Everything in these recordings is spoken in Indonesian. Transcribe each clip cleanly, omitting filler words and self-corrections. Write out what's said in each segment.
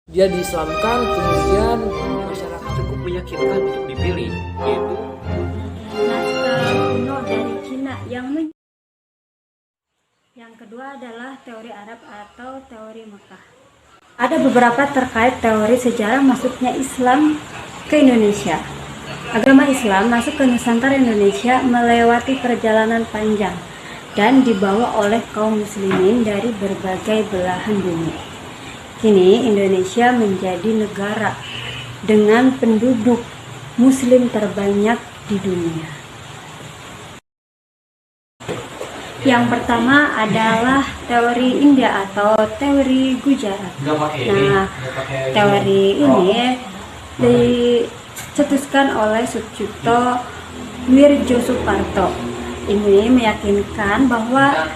Dia diislamkan, kemudian masyarakat cukup meyakinkan untuk dipilih, yaitu naskah kuno dari Cina yang kedua adalah teori Arab atau teori Mekah. Ada beberapa terkait teori sejarah masuknya Islam ke Indonesia. Agama Islam masuk ke Nusantara Indonesia melewati perjalanan panjang dan dibawa oleh kaum muslimin dari berbagai belahan bumi. Kini Indonesia menjadi negara dengan penduduk muslim terbanyak di dunia. Yang pertama adalah teori India atau teori Gujarat. Nah, teori ini dicetuskan oleh Sucipto Wirjosuparto. Ini meyakinkan bahwa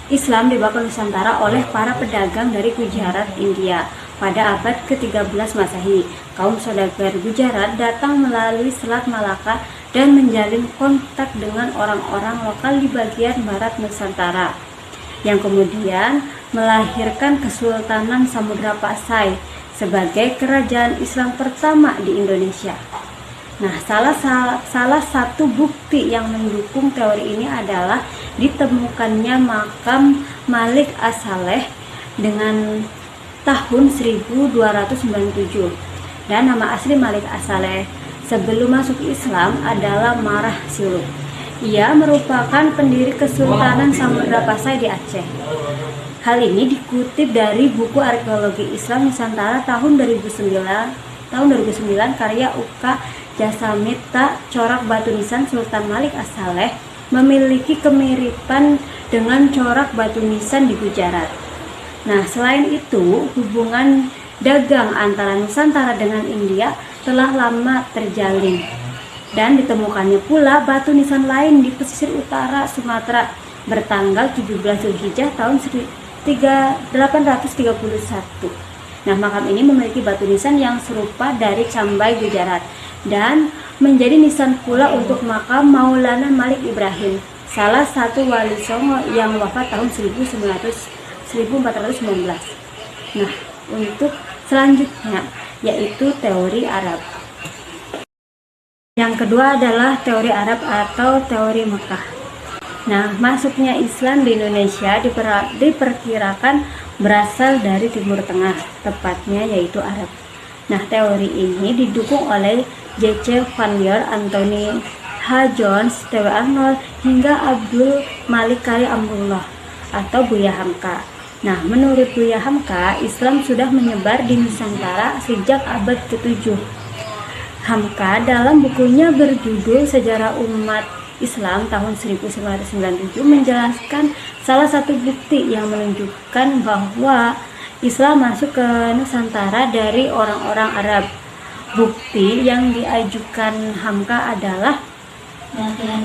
Islam dibawa ke Nusantara oleh para pedagang dari Gujarat, India. Pada abad ke-13 Masehi, kaum saudagar Gujarat datang melalui Selat Malaka dan menjalin kontak dengan orang-orang lokal di bagian barat Nusantara, yang kemudian melahirkan Kesultanan Samudra Pasai sebagai kerajaan Islam pertama di Indonesia. Nah, salah satu bukti yang mendukung teori ini adalah ditemukannya makam Malik As-Saleh dengan tahun 1297, dan nama asli Malik As-Saleh sebelum masuk Islam adalah Marah Siluk. Ia merupakan pendiri Kesultanan Samudra Pasai di Aceh. Hal ini dikutip dari buku Arkeologi Islam Nusantara tahun 2009 karya Uka Jasamita. Corak batu nisan Sultan Malik As-Saleh memiliki kemiripan dengan corak batu nisan di Gujarat. Nah, selain itu, hubungan dagang antara Nusantara dengan India telah lama terjalin, dan ditemukannya pula batu nisan lain di pesisir utara Sumatera bertanggal 17 Zulhijjah tahun 1831. Nah, makam ini memiliki batu nisan yang serupa dari Cambai, Gujarat, dan menjadi nisan pula untuk makam Maulana Malik Ibrahim, salah satu wali Songo yang wafat tahun 1419. Nah, untuk selanjutnya yaitu teori Arab. Yang kedua adalah teori Arab atau teori Mekah. Nah, masuknya Islam di Indonesia diperkirakan berasal dari Timur Tengah, tepatnya yaitu Arab. Nah, teori ini didukung oleh J.C. Vanlier, Anthony H. Jones, T.W. Arnold, hingga Abdul Malik Kari Amrullah atau Buya Hamka. Nah, menurut Buya Hamka, Islam sudah menyebar di Nusantara sejak abad ke-7. Hamka dalam bukunya berjudul Sejarah Umat Islam tahun 1997 menjelaskan salah satu bukti yang menunjukkan bahwa Islam masuk ke Nusantara dari orang-orang Arab. Bukti yang diajukan Hamka adalah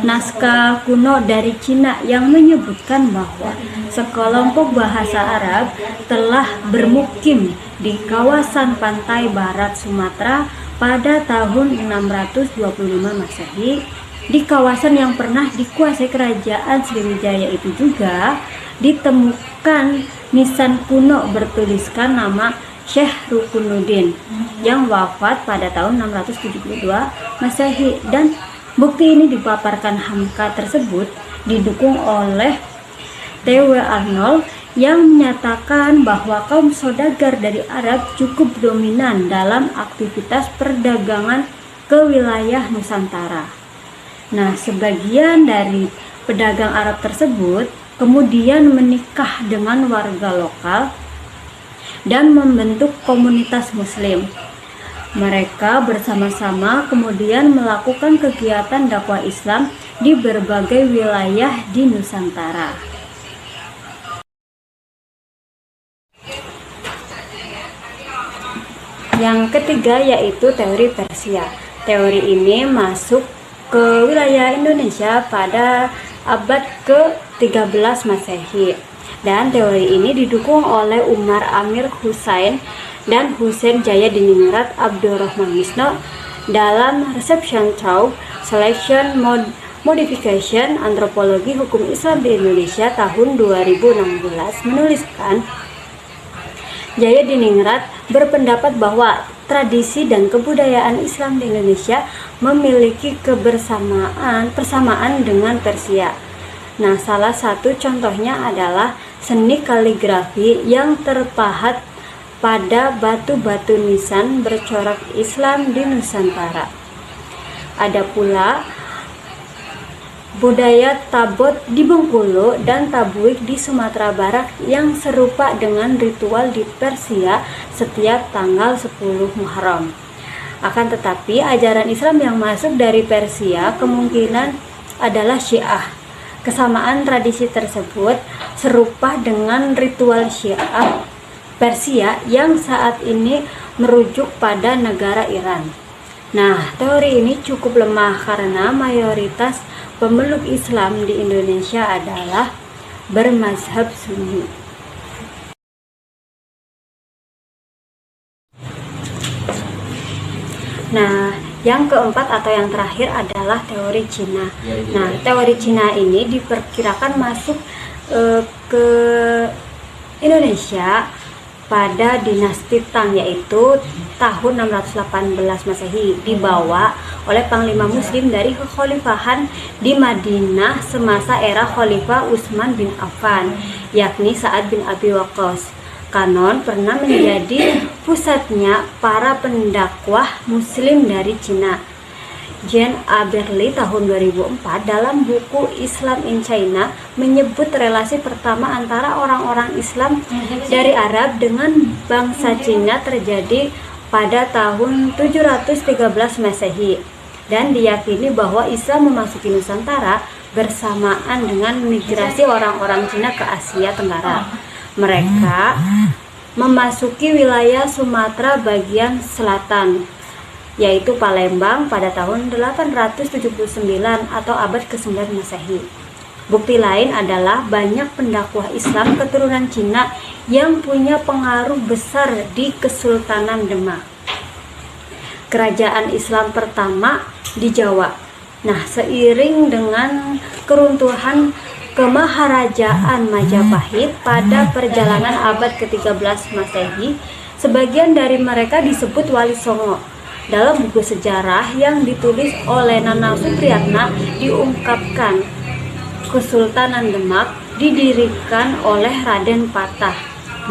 naskah kuno dari Cina yang menyebutkan bahwa sekelompok bahasa Arab telah bermukim di kawasan pantai barat Sumatera pada tahun 625 Masehi. Di kawasan yang pernah dikuasai kerajaan Sriwijaya itu juga ditemukan nisan kuno bertuliskan nama Syekh Rukunuddin yang wafat pada tahun 672 Masehi, dan bukti ini dipaparkan Hamka tersebut didukung oleh T.W. Arnold yang menyatakan bahwa kaum saudagar dari Arab cukup dominan dalam aktivitas perdagangan ke wilayah Nusantara. Nah, sebagian dari pedagang Arab tersebut kemudian menikah dengan warga lokal dan membentuk komunitas Muslim. Mereka bersama-sama kemudian melakukan kegiatan dakwah Islam di berbagai wilayah di Nusantara. Yang ketiga yaitu teori Persia. Teori ini masuk ke wilayah Indonesia pada abad ke-13 Masehi, dan teori ini didukung oleh Umar Amir Husain dan Husain Jaya Diningrat Abdurrahman Misno dalam Reception Through Selection Modification Antropologi Hukum Islam di Indonesia tahun 2016 menuliskan Jayadiningrat berpendapat bahwa tradisi dan kebudayaan Islam di Indonesia memiliki persamaan dengan Persia. Nah, salah satu contohnya adalah seni kaligrafi yang terpahat pada batu-batu nisan bercorak Islam di Nusantara. Ada pula budaya tabot di Bengkulu dan tabuik di Sumatera Barat yang serupa dengan ritual di Persia setiap tanggal 10 Muharram. Akan tetapi ajaran Islam yang masuk dari Persia kemungkinan adalah Syiah. Kesamaan tradisi tersebut serupa dengan ritual Syiah Persia yang saat ini merujuk pada negara Iran. Nah, teori ini cukup lemah karena mayoritas pemeluk Islam di Indonesia adalah bermazhab Sunni. Nah, yang keempat atau yang terakhir adalah teori Cina. Nah, teori Cina ini diperkirakan masuk ke Indonesia pada dinasti Tang, yaitu tahun 618 Masehi, dibawa oleh Panglima Muslim dari kekhalifahan di Madinah semasa era Khalifah Utsman bin Affan, yakni Sa'ad bin Abi Waqqas. Kanon pernah menjadi pusatnya para pendakwah Muslim dari Cina. Jean Aberli tahun 2004 dalam buku Islam in China menyebut relasi pertama antara orang-orang Islam dari Arab dengan bangsa Cina terjadi pada tahun 713 Masehi dan diyakini bahwa Islam memasuki Nusantara bersamaan dengan migrasi orang-orang Cina ke Asia Tenggara. Mereka memasuki wilayah Sumatera bagian selatan, yaitu Palembang pada tahun 879 atau abad ke-9 Masehi. Bukti lain adalah banyak pendakwah Islam keturunan Cina yang punya pengaruh besar di Kesultanan Demak, kerajaan Islam pertama di Jawa. Nah, seiring dengan keruntuhan Kemaharajaan Majapahit pada perjalanan abad ke-13 Masehi, sebagian dari mereka disebut Wali Songo. Dalam buku sejarah yang ditulis oleh Nana Supriyatna diungkapkan Kesultanan Demak didirikan oleh Raden Patah,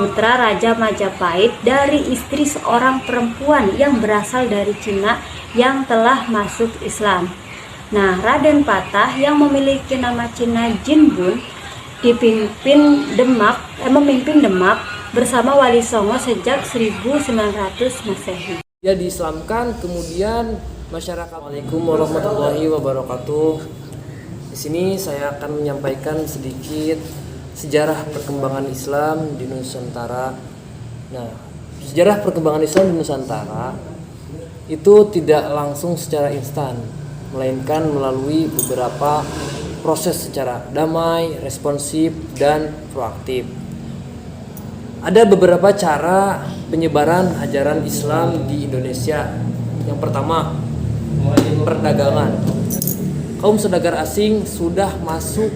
putra Raja Majapahit, dari istri seorang perempuan yang berasal dari Cina yang telah masuk Islam. Nah, Raden Patah yang memiliki nama Cina Jinbun memimpin Demak bersama Wali Songo sejak 1900 Masehi. Dia diislamkan, kemudian masyarakat. Assalamualaikum warahmatullahi wabarakatuh. Di sini saya akan menyampaikan sedikit sejarah perkembangan Islam di Nusantara. Nah, sejarah perkembangan Islam di Nusantara itu tidak langsung secara instan, melainkan melalui beberapa proses secara damai, responsif, dan proaktif. Ada beberapa cara penyebaran ajaran Islam di Indonesia. Yang pertama, perdagangan. Kaum saudagar asing sudah masuk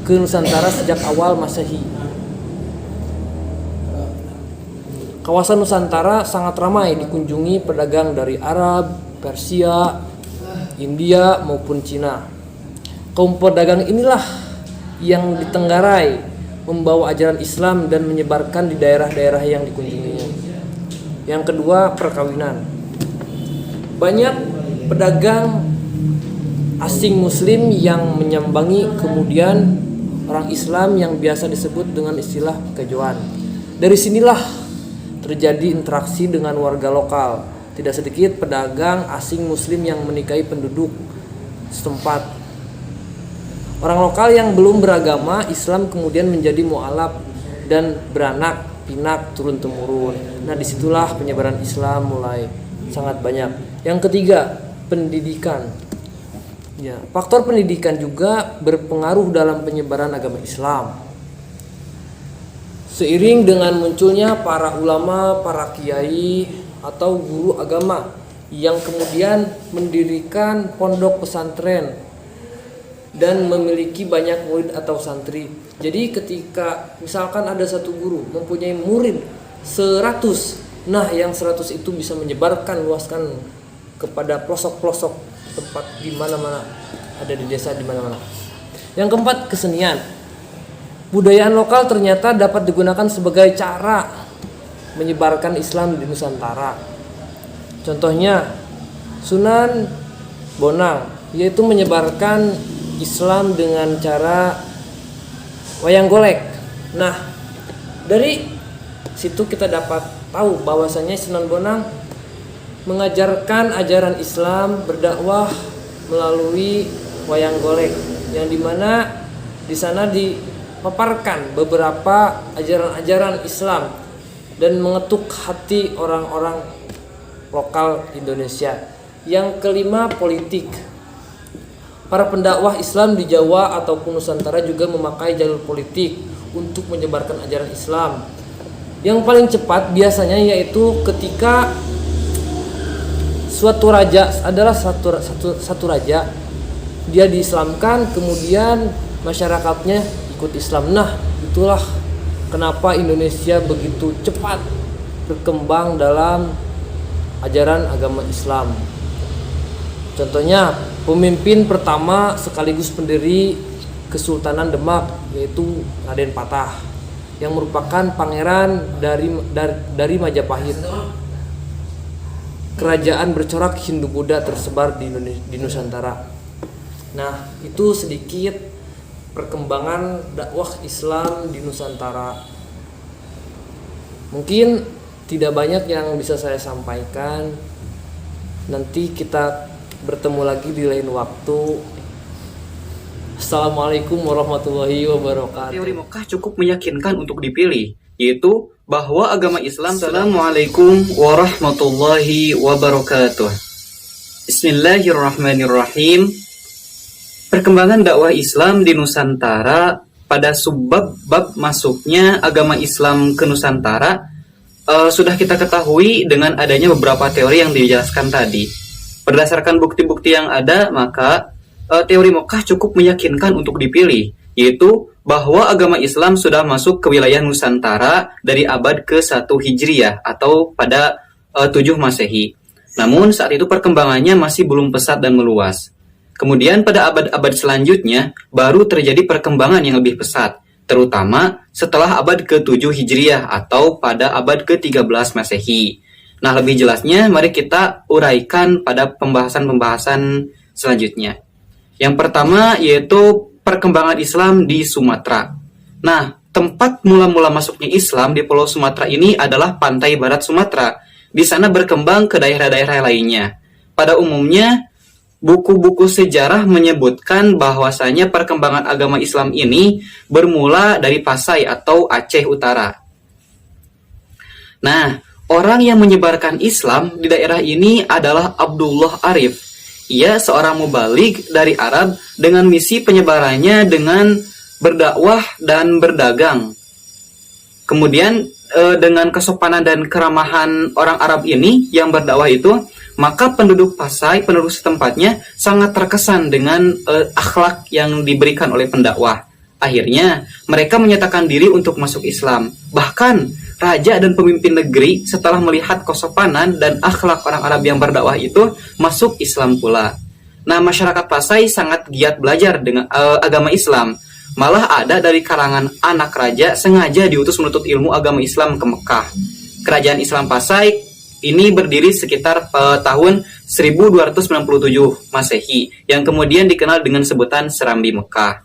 ke Nusantara sejak awal Masehi. Kawasan Nusantara sangat ramai dikunjungi pedagang dari Arab, Persia, India maupun Cina. Kaum pedagang inilah yang ditenggarai membawa ajaran Islam dan menyebarkan di daerah-daerah yang dikunjunginya. Yang kedua, perkawinan. Banyak pedagang asing Muslim yang menyambangi kemudian orang Islam yang biasa disebut dengan istilah kejoan. Dari sinilah terjadi interaksi dengan warga lokal. Tidak sedikit pedagang asing Muslim yang menikahi penduduk setempat. Orang lokal yang belum beragama Islam kemudian menjadi mu'alaf dan beranak pinak turun-temurun. Nah, disitulah penyebaran Islam mulai sangat banyak. Yang ketiga, pendidikan. Ya, faktor pendidikan juga berpengaruh dalam penyebaran agama Islam. Seiring dengan munculnya para ulama, para kiai atau guru agama yang kemudian mendirikan pondok pesantren dan memiliki banyak murid atau santri. Jadi ketika misalkan ada satu guru mempunyai murid 100. Nah, yang 100 itu bisa menyebarkan, luaskan kepada pelosok-pelosok tempat di mana-mana, ada di desa di mana-mana. Yang keempat, kesenian. Budayaan lokal ternyata dapat digunakan sebagai cara menyebarkan Islam di Nusantara. Contohnya Sunan Bonang, yaitu menyebarkan Islam dengan cara wayang golek. Nah, dari situ kita dapat tahu bahwasanya Sunan Bonang mengajarkan ajaran Islam, berdakwah melalui wayang golek, yang dimana di sana dipaparkan beberapa ajaran-ajaran Islam dan mengetuk hati orang-orang lokal Indonesia. Yang kelima, politik. Para pendakwah Islam di Jawa ataupun Nusantara juga memakai jalur politik untuk menyebarkan ajaran Islam. Yang paling cepat biasanya yaitu ketika suatu raja adalah satu raja, dia diislamkan, kemudian masyarakatnya ikut Islam. Nah, itulah kenapa Indonesia begitu cepat berkembang dalam ajaran agama Islam. Contohnya, pemimpin pertama sekaligus pendiri Kesultanan Demak yaitu Raden Patah, yang merupakan pangeran dari Majapahit. Kerajaan bercorak Hindu-Buddha tersebar di Nusantara. Nah, itu sedikit perkembangan dakwah Islam di Nusantara. Mungkin tidak banyak yang bisa saya sampaikan. Nanti kita bertemu lagi di lain waktu. Assalamualaikum warahmatullahi wabarakatuh. Teori Mekah cukup meyakinkan untuk dipilih, yaitu bahwa agama Islam. Assalamualaikum warahmatullahi wabarakatuh. Bismillahirrahmanirrahim. Perkembangan dakwah Islam di Nusantara pada subbab masuknya agama Islam ke Nusantara sudah kita ketahui dengan adanya beberapa teori yang dijelaskan tadi. Berdasarkan bukti-bukti yang ada, maka teori Mekah cukup meyakinkan untuk dipilih, yaitu bahwa agama Islam sudah masuk ke wilayah Nusantara dari abad ke-1 Hijriah atau pada 7 Masehi. Namun saat itu perkembangannya masih belum pesat dan meluas. Kemudian pada abad-abad selanjutnya baru terjadi perkembangan yang lebih pesat, terutama setelah abad ke-7 Hijriah atau pada abad ke-13 Masehi. Nah, lebih jelasnya mari kita uraikan pada pembahasan-pembahasan selanjutnya. Yang pertama yaitu perkembangan Islam di Sumatera. Nah, tempat mula-mula masuknya Islam di Pulau Sumatera ini adalah pantai barat Sumatera. Di sana berkembang ke daerah-daerah lainnya. Pada umumnya, buku-buku sejarah menyebutkan bahwasanya perkembangan agama Islam ini bermula dari Pasai atau Aceh Utara. Nah, orang yang menyebarkan Islam di daerah ini adalah Abdullah Arif. Ia seorang mubaligh dari Arab dengan misi penyebarannya dengan berdakwah dan berdagang. Kemudian dengan kesopanan dan keramahan orang Arab ini yang berdakwah itu, maka penduduk Pasai, penduduk setempatnya sangat terkesan dengan akhlak yang diberikan oleh pendakwah. Akhirnya mereka menyatakan diri untuk masuk Islam. Bahkan raja dan pemimpin negeri setelah melihat kesopanan dan akhlak orang Arab yang berdakwah itu masuk Islam pula. Nah, masyarakat Pasai sangat giat belajar dengan agama Islam. Malah ada dari kalangan anak raja sengaja diutus menuntut ilmu agama Islam ke Mekah. Kerajaan Islam Pasai ini berdiri sekitar tahun 1297 Masehi yang kemudian dikenal dengan sebutan Serambi Mekah.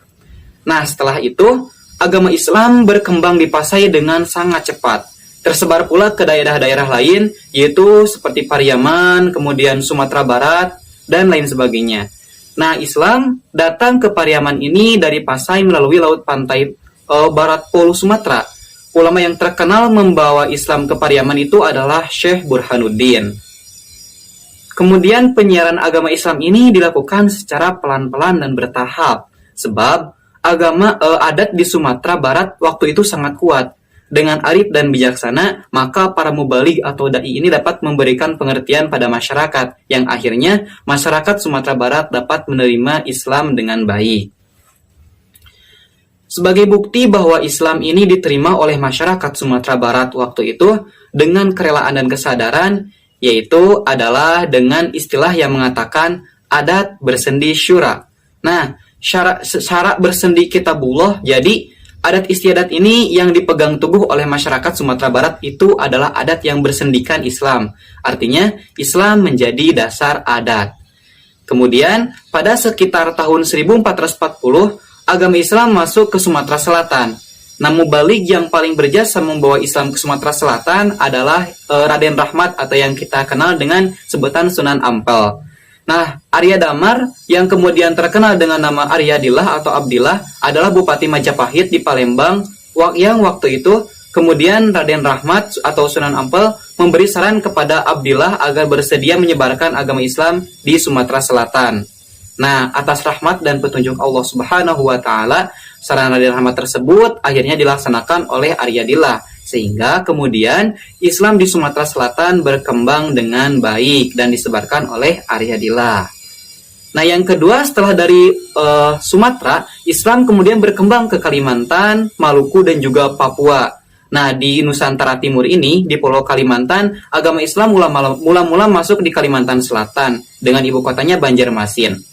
Nah, setelah itu agama Islam berkembang di Pasai dengan sangat cepat. Tersebar pula ke daerah-daerah lain, yaitu seperti Pariaman, kemudian Sumatera Barat, dan lain sebagainya. Nah, Islam datang ke Pariaman ini dari Pasai melalui laut pantai barat Pulau Sumatera. Ulama yang terkenal membawa Islam ke Pariaman itu adalah Syekh Burhanuddin. Kemudian penyiaran agama Islam ini dilakukan secara pelan-pelan dan bertahap, sebab adat di Sumatera Barat waktu itu sangat kuat. Dengan arif dan bijaksana, maka para mubaligh atau dai ini dapat memberikan pengertian pada masyarakat, yang akhirnya masyarakat Sumatera Barat dapat menerima Islam dengan baik. Sebagai bukti bahwa Islam ini diterima oleh masyarakat Sumatera Barat waktu itu dengan kerelaan dan kesadaran, yaitu adalah dengan istilah yang mengatakan adat bersendi syura. Nah, syarak bersendi kitabullah, jadi adat istiadat ini yang dipegang teguh oleh masyarakat Sumatera Barat itu adalah adat yang bersendikan Islam. Artinya, Islam menjadi dasar adat. Kemudian, pada sekitar tahun 1440, agama Islam masuk ke Sumatera Selatan. Nah, mubalik yang paling berjasa membawa Islam ke Sumatera Selatan adalah Raden Rahmat atau yang kita kenal dengan sebutan Sunan Ampel. Nah, Arya Damar yang kemudian terkenal dengan nama Aryadillah atau Abdillah adalah Bupati Majapahit di Palembang yang waktu itu kemudian Raden Rahmat atau Sunan Ampel memberi saran kepada Abdillah agar bersedia menyebarkan agama Islam di Sumatera Selatan. Nah, atas rahmat dan petunjuk Allah Subhanahu wa taala, saran Raden Rahmat tersebut akhirnya dilaksanakan oleh Aryadillah, sehingga kemudian Islam di Sumatera Selatan berkembang dengan baik dan disebarkan oleh Aryadillah. Nah, yang kedua, setelah dari Sumatera, Islam kemudian berkembang ke Kalimantan, Maluku, dan juga Papua. Nah, di Nusantara Timur ini, di Pulau Kalimantan, agama Islam mula-mula masuk di Kalimantan Selatan dengan ibu kotanya Banjarmasin.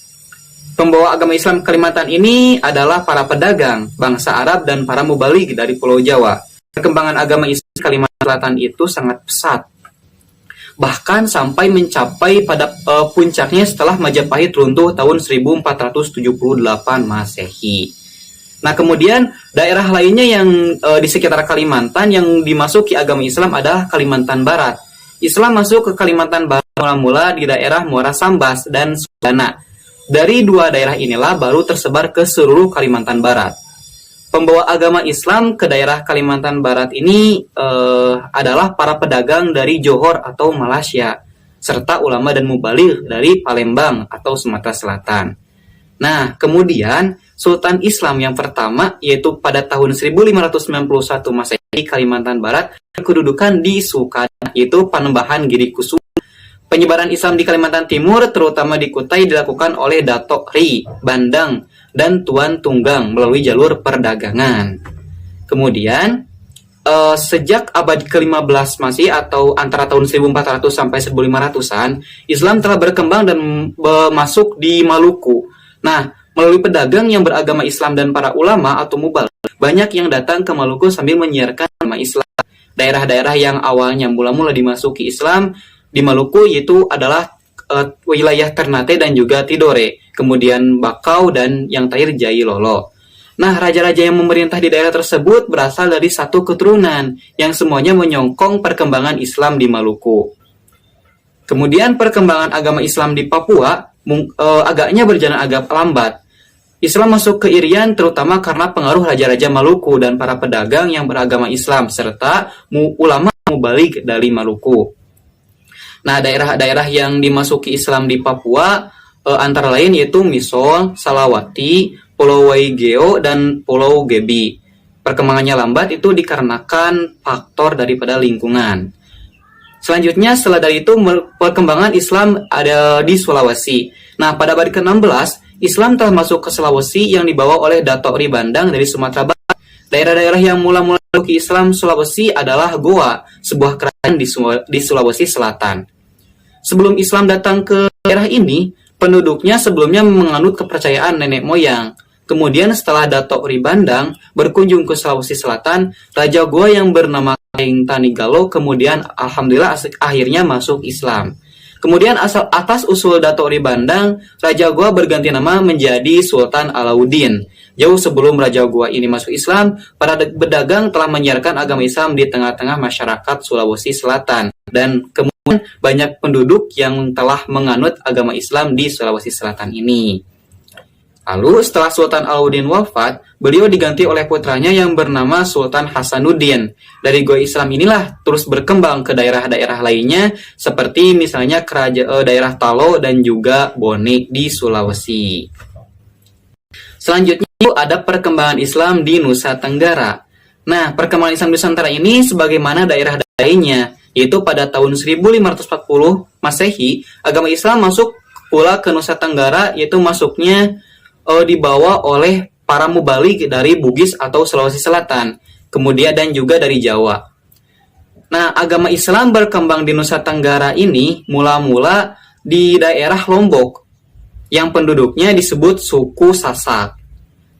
Pembawa agama Islam ke Kalimantan ini adalah para pedagang, bangsa Arab, dan para mubalik dari Pulau Jawa. Perkembangan agama Islam di Kalimantan Selatan itu sangat pesat. Bahkan sampai mencapai pada puncaknya setelah Majapahit runtuh tahun 1478 Masehi. Nah, kemudian daerah lainnya yang di sekitar Kalimantan yang dimasuki agama Islam adalah Kalimantan Barat. Islam masuk ke Kalimantan Barat mula-mula di daerah Muara Sambas dan Sudana. Dari dua daerah inilah baru tersebar ke seluruh Kalimantan Barat. Pembawa agama Islam ke daerah Kalimantan Barat ini adalah para pedagang dari Johor atau Malaysia, serta ulama dan mubaligh dari Palembang atau Sumatera Selatan. Nah, kemudian Sultan Islam yang pertama, yaitu pada tahun 1591 Masehi di Kalimantan Barat, kedudukan di Sukada, yaitu Panembahan Girikusu. Penyebaran Islam di Kalimantan Timur, terutama di Kutai, dilakukan oleh Datok Ri, Bandang, dan Tuan Tunggang melalui jalur perdagangan. Kemudian, sejak abad ke-15 Masehi atau antara tahun 1400 sampai 1500-an, Islam telah berkembang dan masuk di Maluku. Nah, melalui pedagang yang beragama Islam dan para ulama atau mubalik, banyak yang datang ke Maluku sambil menyiarkan agama Islam. Daerah-daerah yang awalnya mula-mula dimasuki Islam di Maluku yaitu adalah wilayah Ternate dan juga Tidore, kemudian Bakau dan yang terakhir Jailolo. Nah, raja-raja yang memerintah di daerah tersebut berasal dari satu keturunan yang semuanya menyokong perkembangan Islam di Maluku. Kemudian perkembangan agama Islam di Papua agaknya berjalan agak lambat. Islam masuk ke Irian terutama karena pengaruh raja-raja Maluku dan para pedagang yang beragama Islam serta ulama mubalik dari Maluku. Nah, daerah-daerah yang dimasuki Islam di Papua antara lain yaitu Misol, Salawati, Pulau Waigeo, dan Pulau Gebi. Perkembangannya lambat itu dikarenakan faktor daripada lingkungan. Selanjutnya, setelah dari itu, perkembangan Islam ada di Sulawesi. Nah, pada abad ke-16, Islam telah masuk ke Sulawesi yang dibawa oleh Datok Ri Bandang dari Sumatera Barat. Daerah-daerah yang mula-mula masuk Islam Sulawesi adalah Goa, sebuah kerajaan di Sulawesi Selatan. Sebelum Islam datang ke daerah ini, penduduknya sebelumnya menganut kepercayaan nenek moyang. Kemudian setelah Datok Ri Bandang berkunjung ke Sulawesi Selatan, Raja Goa yang bernama Kaing Tanigalo kemudian alhamdulillah akhirnya masuk Islam. Kemudian atas usul Datok Ri Bandang, Raja Goa berganti nama menjadi Sultan Alauddin. Jauh sebelum Raja Goa ini masuk Islam, para pedagang telah menyiarkan agama Islam di tengah-tengah masyarakat Sulawesi Selatan. Dan kemudian banyak penduduk yang telah menganut agama Islam di Sulawesi Selatan ini. Lalu setelah Sultan Alauddin wafat, beliau diganti oleh putranya yang bernama Sultan Hasanuddin. Dari Goa Islam inilah terus berkembang ke daerah-daerah lainnya seperti misalnya daerah Talo dan juga Bone di Sulawesi. Selanjutnya ada perkembangan Islam di Nusa Tenggara. Nah, perkembangan Islam di Nusantara ini sebagaimana daerah lainnya, yaitu pada tahun 1540 Masehi, agama Islam masuk pula ke Nusa Tenggara, yaitu masuknya dibawa oleh para mubalik dari Bugis atau Sulawesi Selatan, kemudian dan juga dari Jawa. Nah, agama Islam berkembang di Nusa Tenggara ini mula-mula di daerah Lombok, yang penduduknya disebut suku Sasak.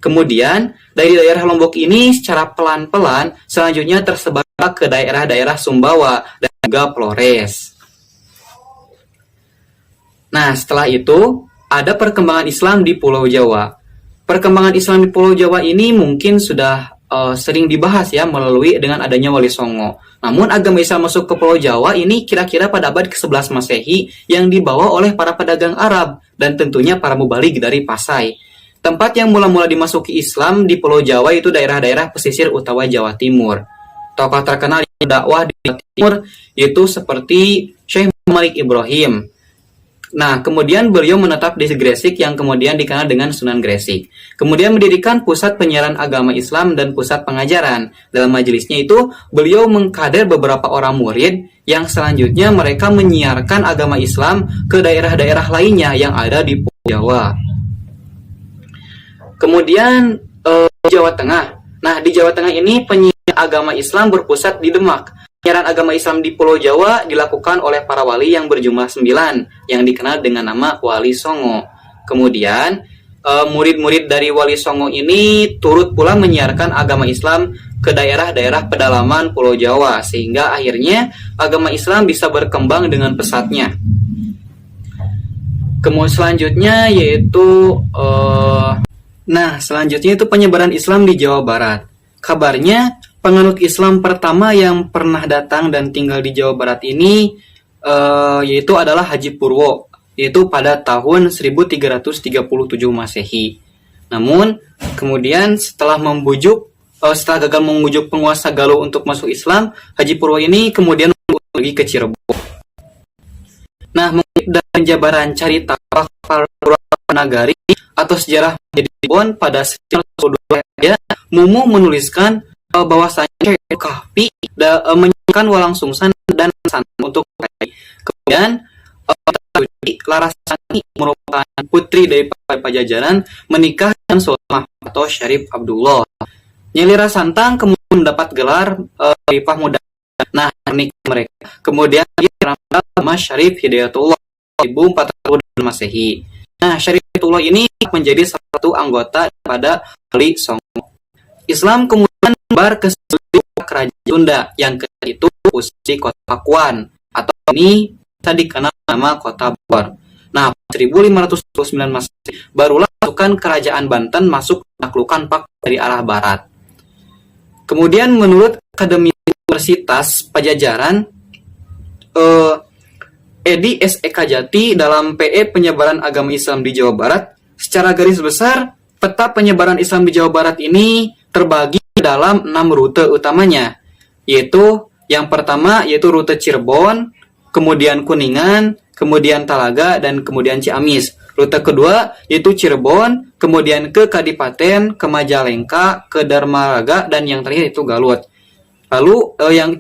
Kemudian, dari daerah Lombok ini secara pelan-pelan selanjutnya tersebar ke daerah-daerah Sumbawa dan juga Flores. Nah, setelah itu, ada perkembangan Islam di Pulau Jawa. Perkembangan Islam di Pulau Jawa ini mungkin sudah sering dibahas ya melalui dengan adanya Wali Songo. Namun agama Islam masuk ke Pulau Jawa ini kira-kira pada abad ke-11 Masehi yang dibawa oleh para pedagang Arab dan tentunya para mubalik dari Pasai. Tempat yang mula-mula dimasuki Islam di Pulau Jawa itu daerah-daerah pesisir utara Jawa Timur. Tokoh terkenal yang dakwah di Jawa Timur yaitu seperti Syekh Malik Ibrahim. Nah, kemudian beliau menetap di Gresik yang kemudian dikenal dengan Sunan Gresik. Kemudian mendirikan pusat penyiaran agama Islam dan pusat pengajaran. Dalam majelisnya itu, beliau mengkader beberapa orang murid yang selanjutnya mereka menyiarkan agama Islam ke daerah-daerah lainnya yang ada di Pulau Jawa. Kemudian Jawa Tengah. Nah, di Jawa Tengah ini penyiaran agama Islam berpusat di Demak. Penyiaran agama Islam di Pulau Jawa dilakukan oleh para wali yang berjumlah 9 yang dikenal dengan nama Wali Songo. Kemudian murid-murid dari Wali Songo ini turut pula menyiarkan agama Islam ke daerah-daerah pedalaman Pulau Jawa sehingga akhirnya agama Islam bisa berkembang dengan pesatnya. Kemudian selanjutnya yaitu selanjutnya itu penyebaran Islam di Jawa Barat. Kabarnya penganut Islam pertama yang pernah datang dan tinggal di Jawa Barat ini yaitu adalah Haji Purwo, yaitu pada tahun 1337 Masehi. Namun kemudian setelah gagal membujuk penguasa Galuh untuk masuk Islam, Haji Purwo ini kemudian pergi ke Cirebon. Nah, dari penjabaran cerita Nagari atau sejarah Cirebon pada 1902 ya, Mumu menuliskan bahwasanya Kahfi menyatakan Walang Sungsang dan Santan untuk kemudian Larasati merupakan putri dari Pajajaran menikah dengan Sultan atau Syarif Abdullah. Nyai Rara Santang kemudian mendapat gelar Khalifah Muda. Nah, nikah mereka kemudian dirampas sama Syarif Hidayatullah 1400 Masehi. Nah, Syarif Hidayatullah ini menjadi salah satu anggota pada Wali Songo. Islam kemudian menyebar ke seluruh kerajaan Sunda yang itu di kota Pakuan atau ini bisa dikenal nama kota Bogor. Nah, 1529 Masehi barulah pasukan kerajaan Banten masuk menaklukkan Pakuan dari arah barat. Kemudian menurut Akademi Universitas Pajajaran Edi S.E. Kajati dalam PE penyebaran agama Islam di Jawa Barat, secara garis besar peta penyebaran Islam di Jawa Barat ini terbagi dalam 6 rute utamanya, yaitu yang pertama yaitu rute Cirebon, kemudian Kuningan, kemudian Talaga, dan kemudian Ciamis. Rute kedua yaitu Cirebon, kemudian ke Kadipaten, ke Majalengka, ke Dharmaraga, dan yang terakhir itu Galut. Lalu yang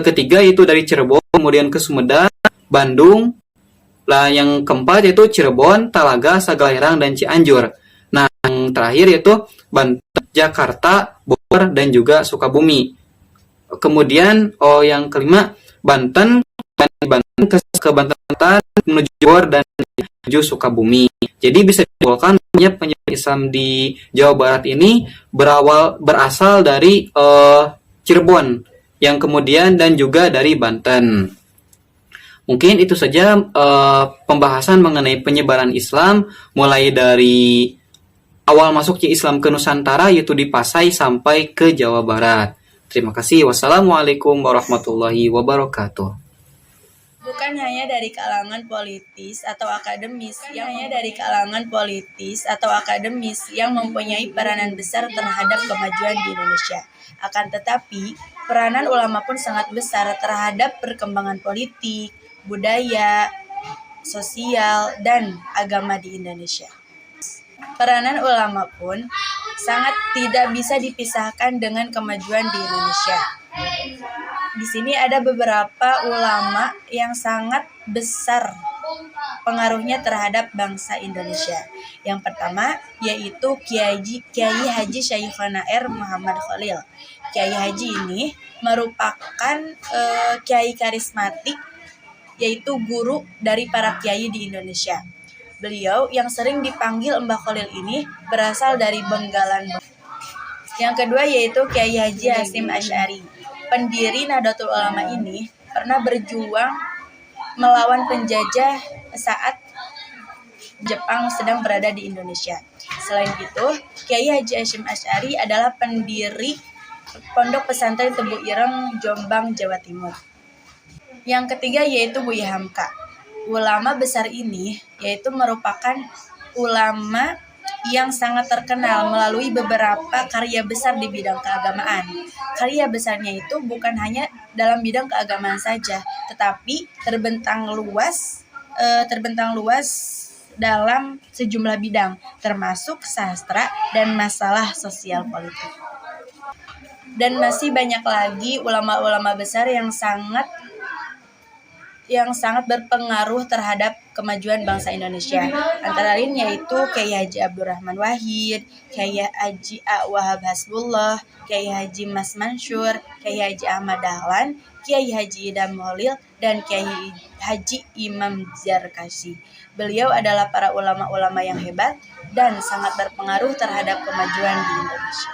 ketiga yaitu dari Cirebon, kemudian ke Sumedang, Bandung. Lah yang keempat yaitu Cirebon, Talaga, Sagalherang, dan Cianjur. Nah, yang terakhir yaitu Banten, Jakarta, Bogor, dan juga Sukabumi. Kemudian yang kelima Banten ke Banten menuju Bogor dan menuju Sukabumi. Jadi bisa disimpulkan penyebaran Islam di Jawa Barat ini berasal dari Cirebon yang kemudian dan juga dari Banten. Mungkin itu saja pembahasan mengenai penyebaran Islam mulai dari awal masuknya Islam ke Nusantara yaitu di Pasai sampai ke Jawa Barat. Terima kasih. Wassalamualaikum warahmatullahi wabarakatuh. Bukan hanya dari kalangan politis atau akademis yang mempunyai peranan besar terhadap kemajuan di Indonesia. Akan tetapi, peranan ulama pun sangat besar terhadap perkembangan politik, budaya, sosial, dan agama di Indonesia. Peranan ulama pun sangat tidak bisa dipisahkan dengan kemajuan di Indonesia. Di sini ada beberapa ulama yang sangat besar pengaruhnya terhadap bangsa Indonesia. Yang pertama yaitu Kiai Haji Syekhona R. Muhammad Khalil. Kiai Haji ini merupakan kiai karismatik, yaitu guru dari para kiai di Indonesia. Beliau yang sering dipanggil Mbah Khalil ini berasal dari Benggalan. Yang kedua yaitu Kiai Haji Hasyim Asy'ari. Pendiri Nahdlatul Ulama ini pernah berjuang melawan penjajah saat Jepang sedang berada di Indonesia. Selain itu, Kiai Haji Hasyim Asy'ari adalah pendiri Pondok Pesantren Tebu Ireng, Jombang, Jawa Timur. Yang ketiga yaitu Buya Hamka. Ulama besar ini yaitu merupakan ulama yang sangat terkenal melalui beberapa karya besar di bidang keagamaan. Karya besarnya itu bukan hanya dalam bidang keagamaan saja, tetapi terbentang luas dalam sejumlah bidang, termasuk sastra dan masalah sosial politik. Dan masih banyak lagi ulama-ulama besar yang sangat berpengaruh terhadap kemajuan bangsa Indonesia. Antara lain yaitu Kiai Haji Abdurrahman Wahid, Kiai Haji A. Wahab Hasbullah, Kiai Haji Mas Mansur, Kiai Haji Ahmad Dahlan, Kiai Haji Idam Holil, dan Kiai Haji Imam Zarkashi. Beliau adalah para ulama-ulama yang hebat dan sangat berpengaruh terhadap kemajuan di Indonesia.